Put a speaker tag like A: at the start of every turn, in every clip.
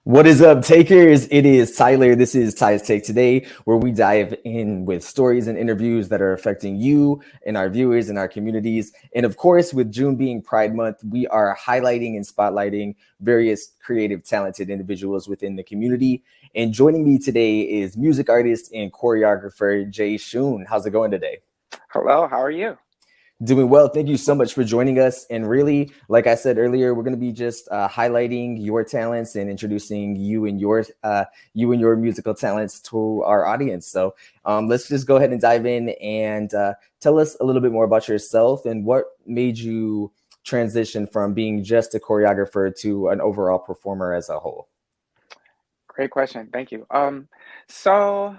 A: What is up, takers? It is Tyler. This is Ty's Take Today, where we dive in with stories and interviews that are affecting you and our viewers and our communities. And of course, with June being Pride Month, we are highlighting and spotlighting various creative, talented individuals within the community. And joining me today is music artist and choreographer JSUN. How's it going today?
B: Hello, how are you?
A: Doing well. Thank you so much for joining us. And really, like I said earlier, we're going to be just highlighting your talents and introducing you and your musical talents to our audience. So let's just go ahead and dive in and tell us a little bit more about yourself and what made you transition from being just a choreographer to an overall performer as a whole.
B: Great question. Thank you. So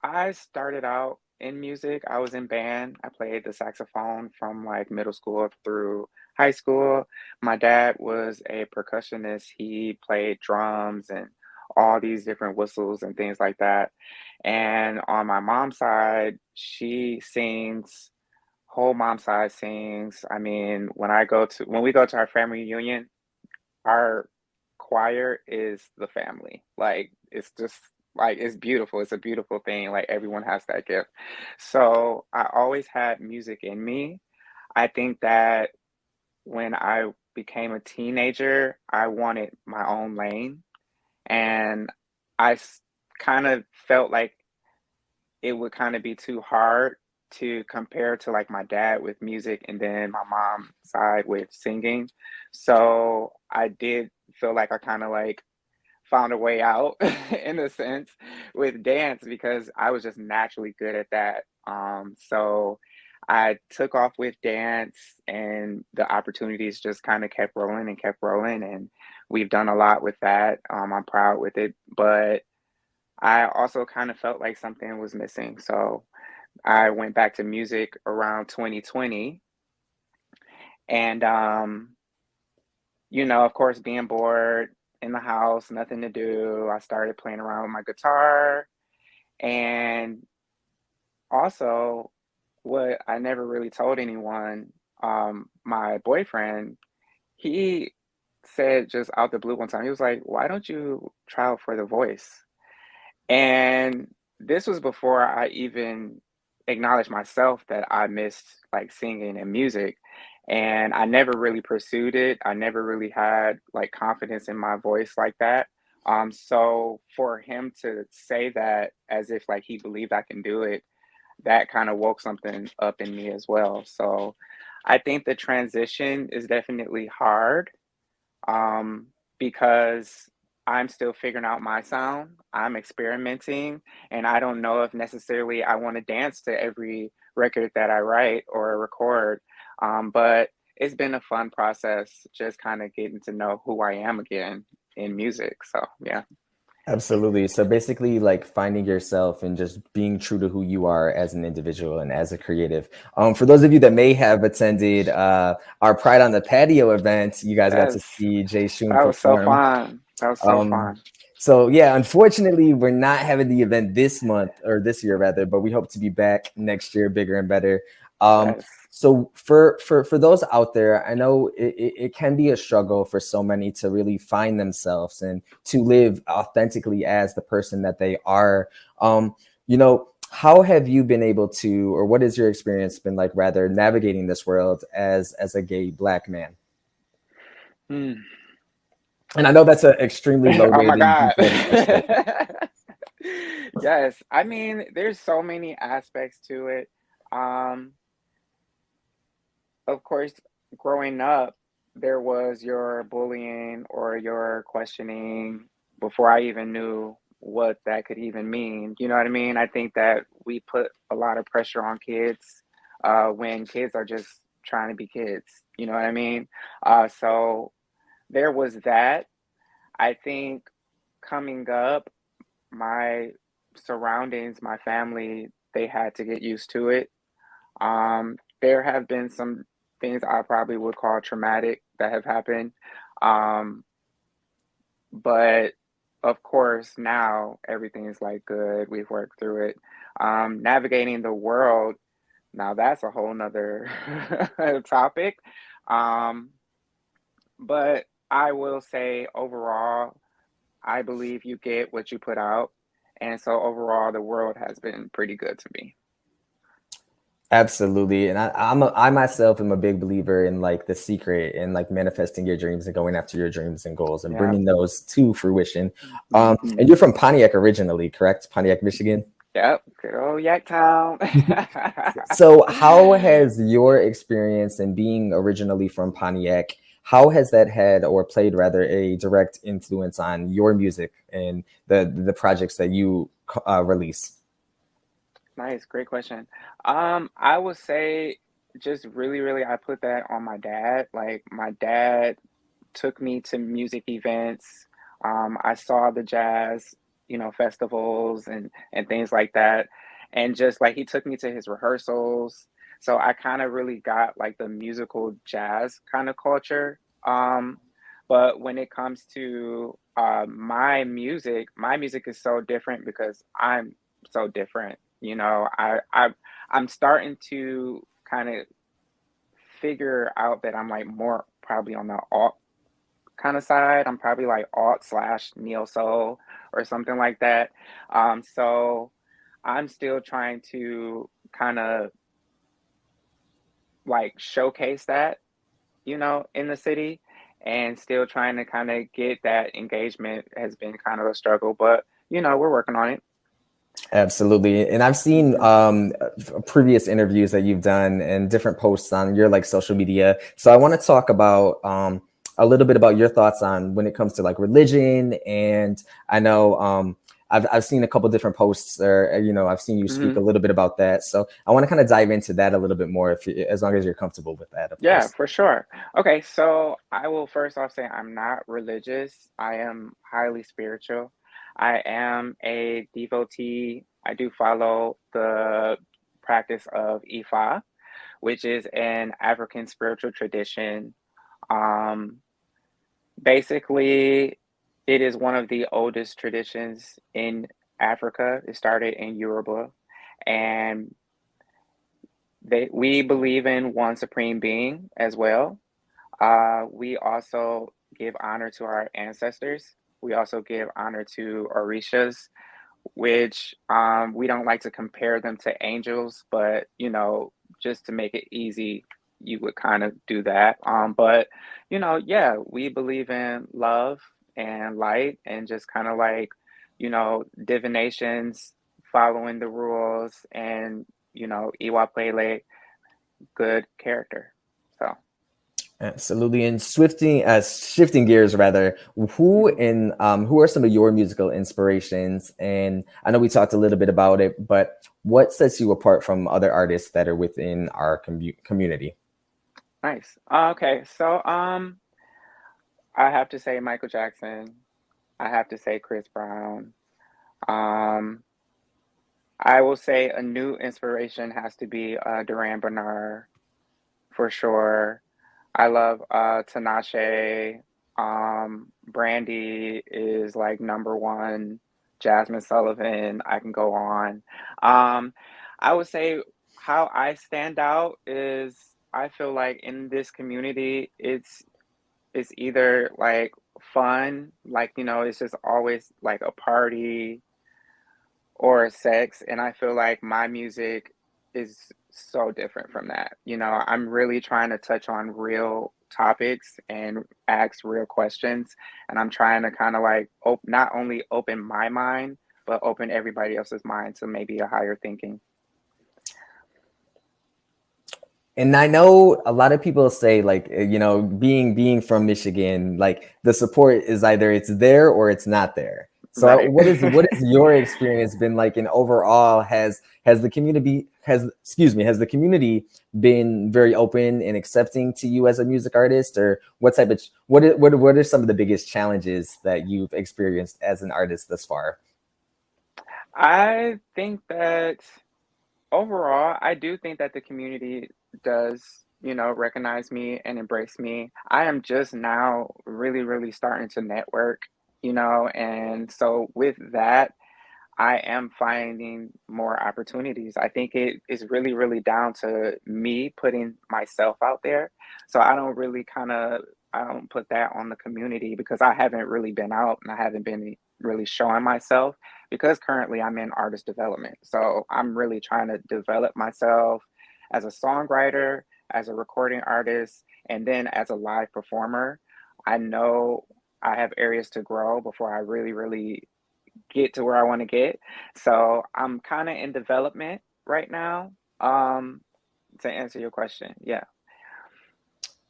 B: I started out in music. I was in band. I played the saxophone from like middle school up through high school. My dad was a percussionist. He played drums and all these different whistles and things like that. And on my mom's side, she sings, whole mom side sings. I mean, when we go to our family reunion, our choir is the family. Like it's just like it's beautiful. It's a beautiful thing. Like everyone has that gift. So I always had music in me. I think that when I became a teenager, I wanted my own lane, and kind of felt like it would kind of be too hard to compare to like my dad with music and then my mom's side with singing. So I did feel like I kind of like found a way out in a sense with dance because I was just naturally good at that. So I took off with dance and the opportunities just kind of kept rolling and kept rolling. And we've done a lot with that. I'm proud with it. But I also kind of felt like something was missing. So I went back to music around 2020. And, of course, being bored in the house, nothing to do, I started playing around with my guitar. And also, what I never really told anyone, my boyfriend, he said just out the blue one time, he was like, "Why don't you try out for The Voice?" And this was before I even acknowledged myself that I missed like singing and music. And I never really pursued it. I never really had like confidence in my voice like that. So for him to say that as if like he believed I can do it, that kind of woke something up in me as well. So I think the transition is definitely hard, um, because I'm still figuring out my sound. I'm experimenting, and I don't know if necessarily I want to dance to every record that I write or record. But it's been a fun process, just kind of getting to know who I am again in music. So yeah.
A: Absolutely. So basically, like finding yourself and just being true to who you are as an individual and as a creative. For those of you that may have attended our Pride on the Patio event, you guys got to
B: Yes,
A: see Jay Shun
B: that was so
A: perform.
B: fun. That was so
A: Um,
B: fun.
A: so yeah, unfortunately, we're not having the event this month or this year rather, but we hope to be back next year, bigger and better. Um,
B: Yes.
A: so for those out there, I know it can be a struggle for so many to really find themselves and to live authentically as the person that they are. How have you been able to, or what has your experience been like, rather navigating this world as a gay Black man?
B: Hmm.
A: And I know that's an extremely
B: Oh
A: loaded
B: my
A: and
B: God.
A: detailed question.
B: Yes, I mean, there's so many aspects to it. Um, of course, growing up, there was your bullying or your questioning before I even knew what that could even mean. You know what I mean? I think that we put a lot of pressure on kids when kids are just trying to be kids. You know what I mean? So there was that. I think coming up, my surroundings, my family, they had to get used to it. There have been some things I probably would call traumatic that have happened. Um, but of course, now everything is like good. We've worked through it. Navigating the world, now that's a whole nother topic. Um, but I will say overall, I believe you get what you put out. And so overall, the world has been pretty good to me.
A: Absolutely. And I myself am a big believer in like The Secret and like manifesting your dreams and going after your dreams and goals and
B: Yeah.
A: bringing those to fruition.
B: Mhm.
A: And you're from Pontiac originally, correct? Pontiac, Michigan.
B: Yep. Good old Yak Town.
A: So how has your experience in being originally from Pontiac, how has that had or played rather a direct influence on your music and the projects that you release?
B: Nice, great question. I would say just really, I put that on my dad. Like my dad took me to music events. I saw the jazz, festivals and things like that. And just like he took me to his rehearsals. So I kind of really got like the musical jazz kind of culture. But when it comes to my music is so different because I'm so different. I'm starting to kind of figure out that I'm like more probably on the alt kind of side. I'm probably like alt slash neo soul or something like that. So I'm still trying to kind of like showcase that, in the city and still trying to kind of get that engagement has been kind of a struggle, but we're working on it.
A: Absolutely. And I've seen
B: Mhm.
A: previous interviews that you've done and different posts on your like social media. So I want to talk about a little bit about your thoughts on when it comes to like religion. And I know I've seen a couple different posts or, I've seen you speak a
B: Mhm.
A: little bit about that. So I want to kind of dive into that a little bit more as long as you're comfortable with that, of
B: Yeah,
A: course.
B: for sure. Okay, so I will first off say I'm not religious. I am highly spiritual. I am a devotee. I do follow the practice of Ifa, which is an African spiritual tradition. Um, Basically, it is one of the oldest traditions in Africa. It started in Yoruba, and we believe in one supreme being as well. We also give honor to our ancestors. We also give honor to Orishas, which we don't like to compare them to angels, but just to make it easy, you would kind of do that. But yeah, we believe in love and light and just kind of like, divinations, following the rules, and Iwa Pele, good character. So.
A: Absolutely. And shifting gears rather,
B: Mhm.
A: who are some of your musical inspirations? And I know we talked a little bit about it, but what sets you apart from other artists that are within our community?
B: Nice. Okay, so I have to say Michael Jackson. I have to say Chris Brown. Um, I will say a new inspiration has to be Duran Bernard for sure. I love Tinashe. Brandy is like number one. Jasmine Sullivan. I can go on. Um, I would say how I stand out is I feel like in this community, it's either like fun, like it's just always like a party or sex, and I feel like my music is so different from that. I'm really trying to touch on real topics and ask real questions, and I'm trying to kind of like not only open my mind, but open everybody else's mind to maybe a higher thinking.
A: And I know a lot of people say like, being from Michigan, like the support is either it's there or it's not there. So
B: Right.
A: what is your experience been like and overall has the community been very open and accepting to you as a music artist, or what type of what are some of the biggest challenges that you've experienced as an artist thus far?
B: I think that overall, I do think that the community does, recognize me and embrace me. I am just now really starting to network, and so with that, I am finding more opportunities. I think it is really down to me putting myself out there. So I don't really kind of I don't put that on the community because I haven't really been out and I haven't been really showing myself because currently I'm in artist development. So I'm really trying to develop myself as a songwriter, as a recording artist, and then as a live performer. I know I have areas to grow before I really, really get to where I want to get. So I'm kind of in development right now. Um, to answer your question, yeah.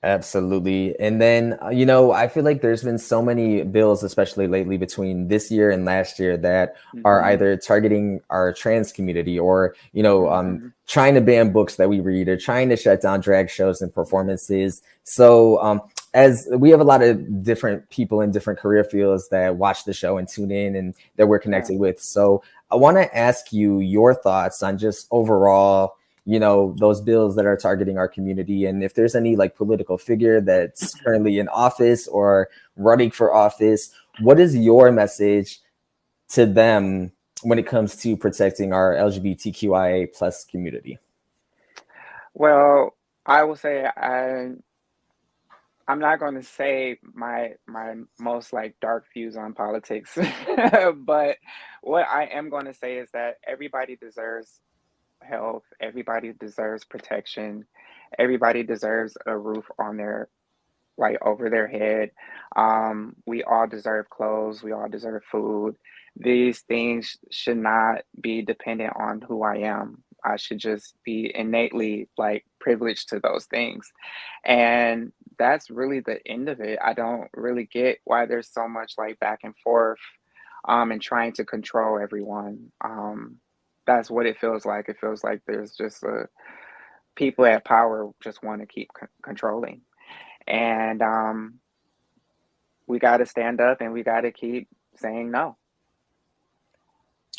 A: Absolutely. And then, you know, I feel like there's been so many bills, especially lately between this year and last year, that are
B: Hmm.
A: either targeting our trans community or, you know,
B: Hmm.
A: trying to ban books that we read or trying to shut down drag shows and performances. So, as we have a lot of different people in different career fields that watch the show and tune in and that we're
B: Yeah.
A: connected with. So, I want to ask you your thoughts on just overall, you know, those bills that are targeting our community, and if there's any like political figure that's currently in office or running for office, what is your message to them when it comes to protecting our LGBTQIA plus community?
B: Well, I will say I'm not going to say my most like dark views on politics, but what I am going to say is that everybody deserves health, everybody deserves protection, everybody deserves a roof on their like over their head. We all deserve clothes, we all deserve food. These things should not be dependent on who I am. I should just be innately like privileged to those things. And that's really the end of it. I don't really get why there's so much like back and forth and trying to control everyone. That's what it feels like. It feels like there's just people at power just want to keep controlling. And we got to stand up and we got to keep saying no.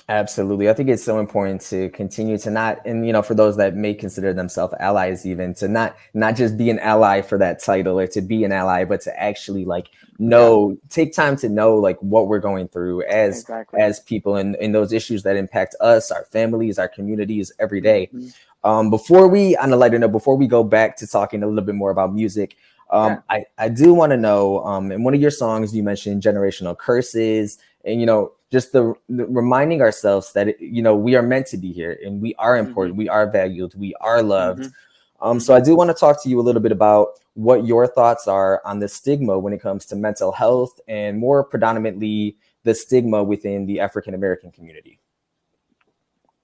A: Absolutely. I think it's so important to continue to not, and you know, for those that may consider themselves allies, even to not just be an ally for that title or to be an ally, but to actually like
B: Yeah,
A: know, take time to know like what we're going through
B: exactly.
A: as people and those issues that impact us, our families, our communities every day.
B: Hmm.
A: Before we, on a lighter note, before we go back to talking a little bit more about music,
B: Yeah.
A: I do want to know, in one of your songs, you mentioned generational curses and, you know, just the reminding ourselves that, you know, we are meant to be here and we are
B: Hmm.
A: important, we are valued, we are loved.
B: Hmm.
A: So I
B: Hmm.
A: do want to talk to you a little bit about what your thoughts are on the stigma when it comes to mental health and more predominantly the stigma within the African American community.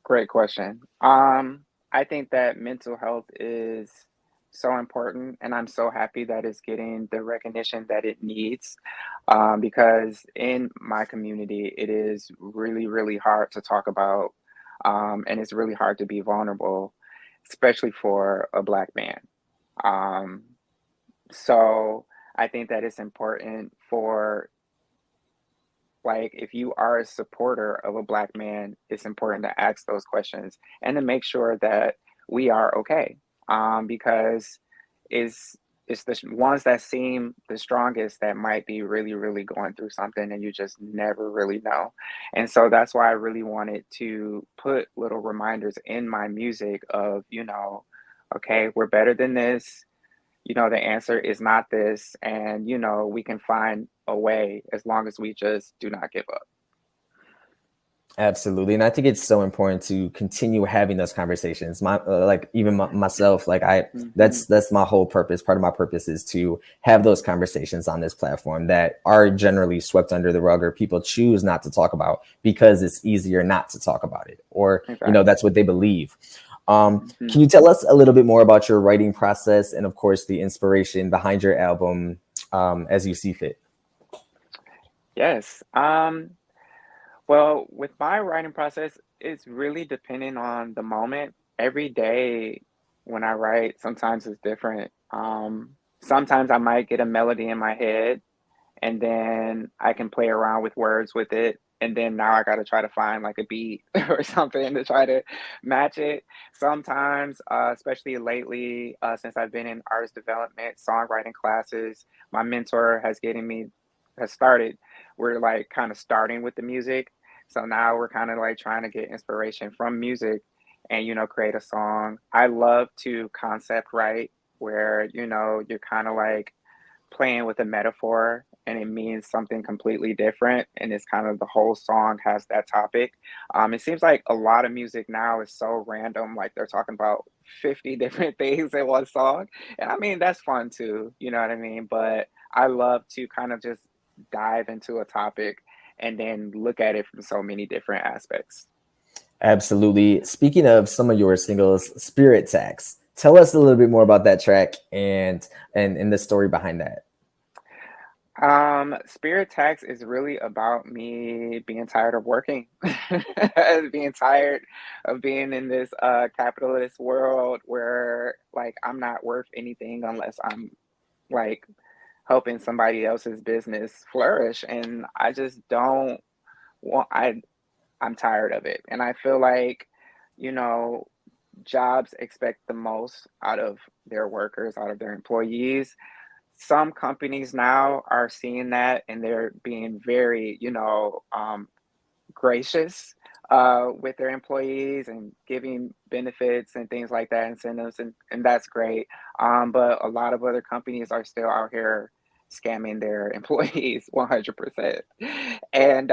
B: Great question. I think that mental health is so important, and I'm so happy that it's getting the recognition that it needs. Because in my community, it is really, really hard to talk about, and it's really hard to be vulnerable, especially for a Black man. Um, so I think that it's important for like if you are a supporter of a Black man, it's important to ask those questions and to make sure that we are okay. Because it's it's the ones that seem the strongest that might be really, really going through something and you just never really know. And so that's why I really wanted to put little reminders in my music of, okay, we're better than this. The answer is not this. And, we can find a way as long as we just do not give up.
A: Absolutely, and I think it's so important to continue having those conversations. Like even myself, like
B: Hmm.
A: that's my whole purpose. Part of my purpose is to have those conversations on this platform that are generally swept under the rug, or people choose not to talk about because it's easier not to talk about it, or you know
B: Exactly.
A: that's what they believe.
B: Hmm.
A: Can you tell us a little bit more about your writing process and, of course, the inspiration behind your album, as you see fit?
B: Yes. Well, with my writing process, it's really dependent on the moment. Every day when I write, sometimes it's different. Sometimes I might get a melody in my head and then I can play around with words with it. And then now I got to try to find like a beat or something to try to match it. Sometimes, especially lately, since I've been in artist development, songwriting classes, my mentor has started. We're like kind of starting with the music. So now we're kind of like trying to get inspiration from music and, create a song. I love to concept write where, you're kind of like playing with a metaphor and it means something completely different, and it's kind of the whole song has that topic. It seems like a lot of music now is so random, like they're talking about 50 different things in one song. And I mean, that's fun too, you know what I mean? But I love to kind of just dive into a topic and then look at it from so many different aspects.
A: Absolutely. Speaking of some of your singles, Spirit Tax. Tell us a little bit more about that track and the story behind that.
B: Spirit Tax is really about me being tired of working, being tired of being in this capitalist world where like I'm not worth anything unless I'm like helping somebody else's business flourish. And I just don't want I'm tired of it. And I feel like, you know, jobs expect the most out of their workers, out of their employees. Some companies now are seeing that and they're being very, gracious with their employees and giving benefits and things like that, incentives, and that's great. But a lot of other companies are still out here scamming their employees 100%. And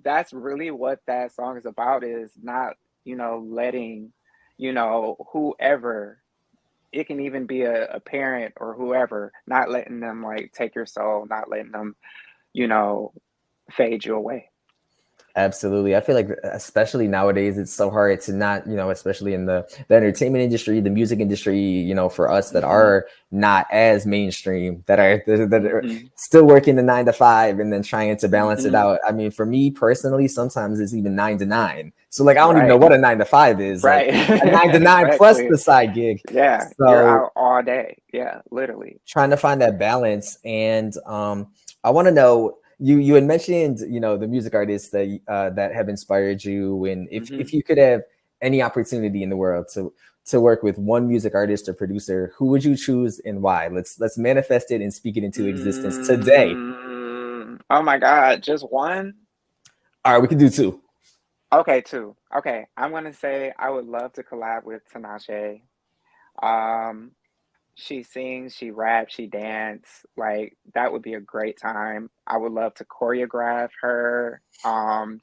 B: that's really what that song is about, is not, letting, whoever, it can even be a parent or whoever, not letting them like take your soul, not letting them, you know, fade you away.
A: Absolutely. I feel like especially nowadays it's so hard to not, especially in the entertainment industry, the music industry, for us that
B: Hmm.
A: are not as mainstream, that are
B: Hmm.
A: still working the 9 to 5 and then trying to balance it
B: Hmm.
A: out. I mean, for me personally, sometimes it's even 9 to 9. So like I don't even know
B: Right.
A: what a 9 to 5 is. Like
B: Right.
A: a 9 to 9 plus
B: Exactly.
A: the side gig.
B: Yeah. You're
A: So
B: out all day. Yeah, literally.
A: trying to find that balance. And I want to know, you had mentioned, the music artists that have inspired you, and if
B: Hmm.
A: you could have any opportunity in the world to work with one music artist or producer, who would you choose and why? Let's manifest it and speak it into existence today.
B: Oh my God. Just one?
A: All right, we can do two.
B: Okay, two. Okay. I'm gonna say I would love to collab with Tinashe. Um, She sings, she raps, she dance. Like that would be a great time. I would love to choreograph her.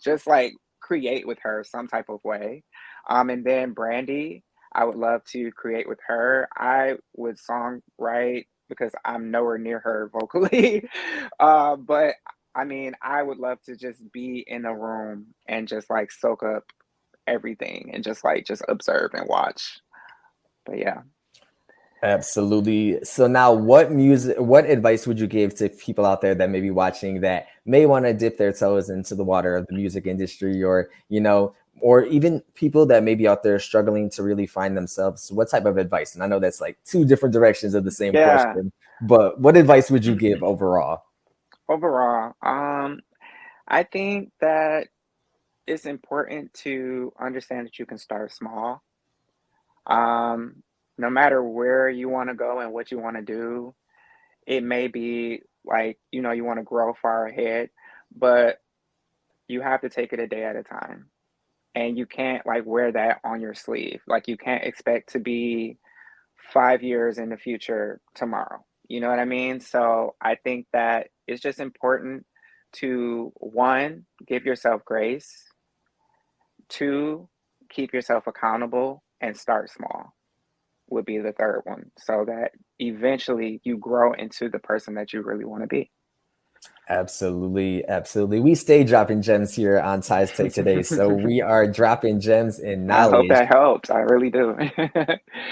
B: Just like create with her some type of way. And then Brandy, I would love to create with her. I would songwrite because I'm nowhere near her vocally. But I mean, I would love to just be in a room and just like soak up everything and just observe and watch. But yeah.
A: Absolutely. So now what advice would you give to people out there that may be watching that may want to dip their toes into the water of the music industry, or, or even people that may be out there struggling to really find themselves? What type of advice? And I know that's like two different directions of the same
B: Yeah.
A: question, but what advice would you give overall?
B: Overall, I think that it's important to understand that you can start small. Um, no matter where you want to go and what you want to do, it may be like, you want to grow far ahead, but you have to take it a day at a time. And you can't like wear that on your sleeve. Like you can't expect to be 5 years in the future tomorrow. You know what I mean? So I think that it's just important to one, give yourself grace, two, keep yourself accountable, and start small would be the third one, so that eventually you grow into the person that you really want to be.
A: Absolutely, absolutely. We stay dropping gems here on Ties Take today. So we are dropping gems in
B: I hope
A: knowledge.
B: that helps. I really do.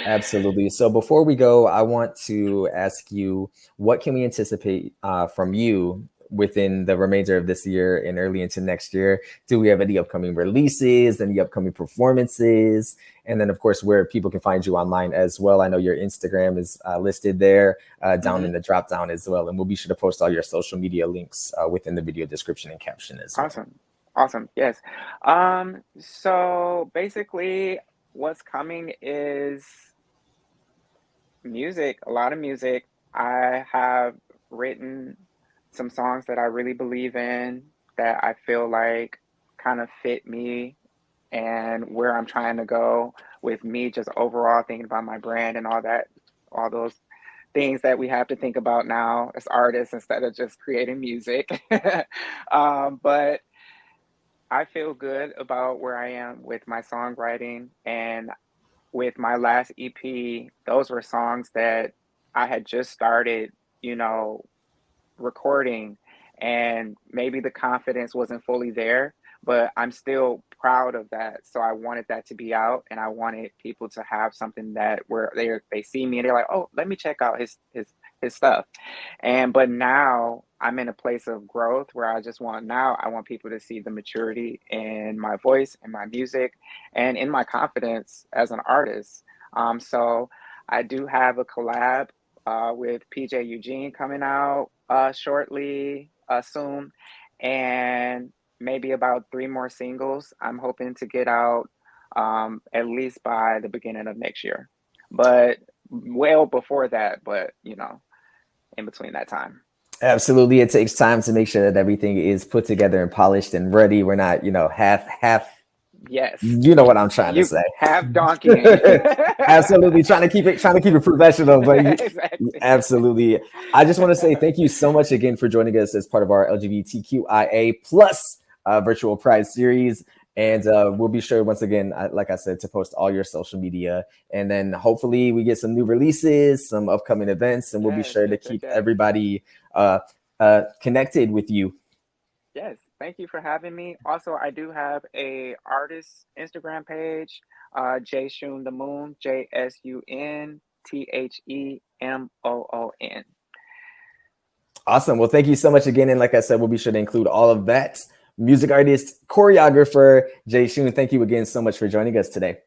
A: Absolutely. So before we go, I want to ask you, what can we anticipate from you within the remainder of this year and early into next year? Do we have any upcoming releases, any upcoming performances? And then, of course, where people can find you online as well. I know your Instagram is listed there down in
B: Hmm.
A: the drop down as well. And we'll be sure to post all your social media links within the video description and caption as well.
B: Awesome. Awesome. Yes. So basically what's coming is music, a lot of music. I have written some songs that I really believe in, that I feel like kind of fit me and where I'm trying to go with me, just overall thinking about my brand and all that, all those things that we have to think about now as artists instead of just creating music. But I feel good about where I am with my songwriting, and with my last EP, those were songs that I had just started, you know, recording, and maybe the confidence wasn't fully there, but I'm still proud of that. So I wanted that to be out, and I wanted people to have something that where they see me and they're like, oh, let me check out his stuff. And but now I'm in a place of growth where I want people to see the maturity in my voice and my music and in my confidence as an artist. So I do have a collab with PJ Eugene coming out shortly, soon, and maybe about three more singles I'm hoping to get out at least by the beginning of next year. But well before that, but in between that time.
A: Absolutely. It takes time to make sure that everything is put together and polished and ready. We're not, half,
B: Yes,
A: you know what I'm trying to
B: you
A: say.
B: have donkeying.
A: Absolutely. Trying to keep it professional, but
B: Exactly.
A: absolutely. I just want to say thank you so much again for joining us as part of our LGBTQIA plus virtual Pride series. And we'll be sure, once again, like I said, to post all your social media. And then hopefully we get some new releases, some upcoming events, and we'll be
B: Yes,
A: sure to
B: yes, yes,
A: keep
B: yes.
A: everybody connected with you.
B: Yes, thank you for having me. Also, I do have a artist Instagram page, JSUN the Moon, JSUNTheMoon.
A: Awesome. Well, thank you so much again. And like I said, we'll be sure to include all of that. Music artist, choreographer, JSUN, thank you again so much for joining us today.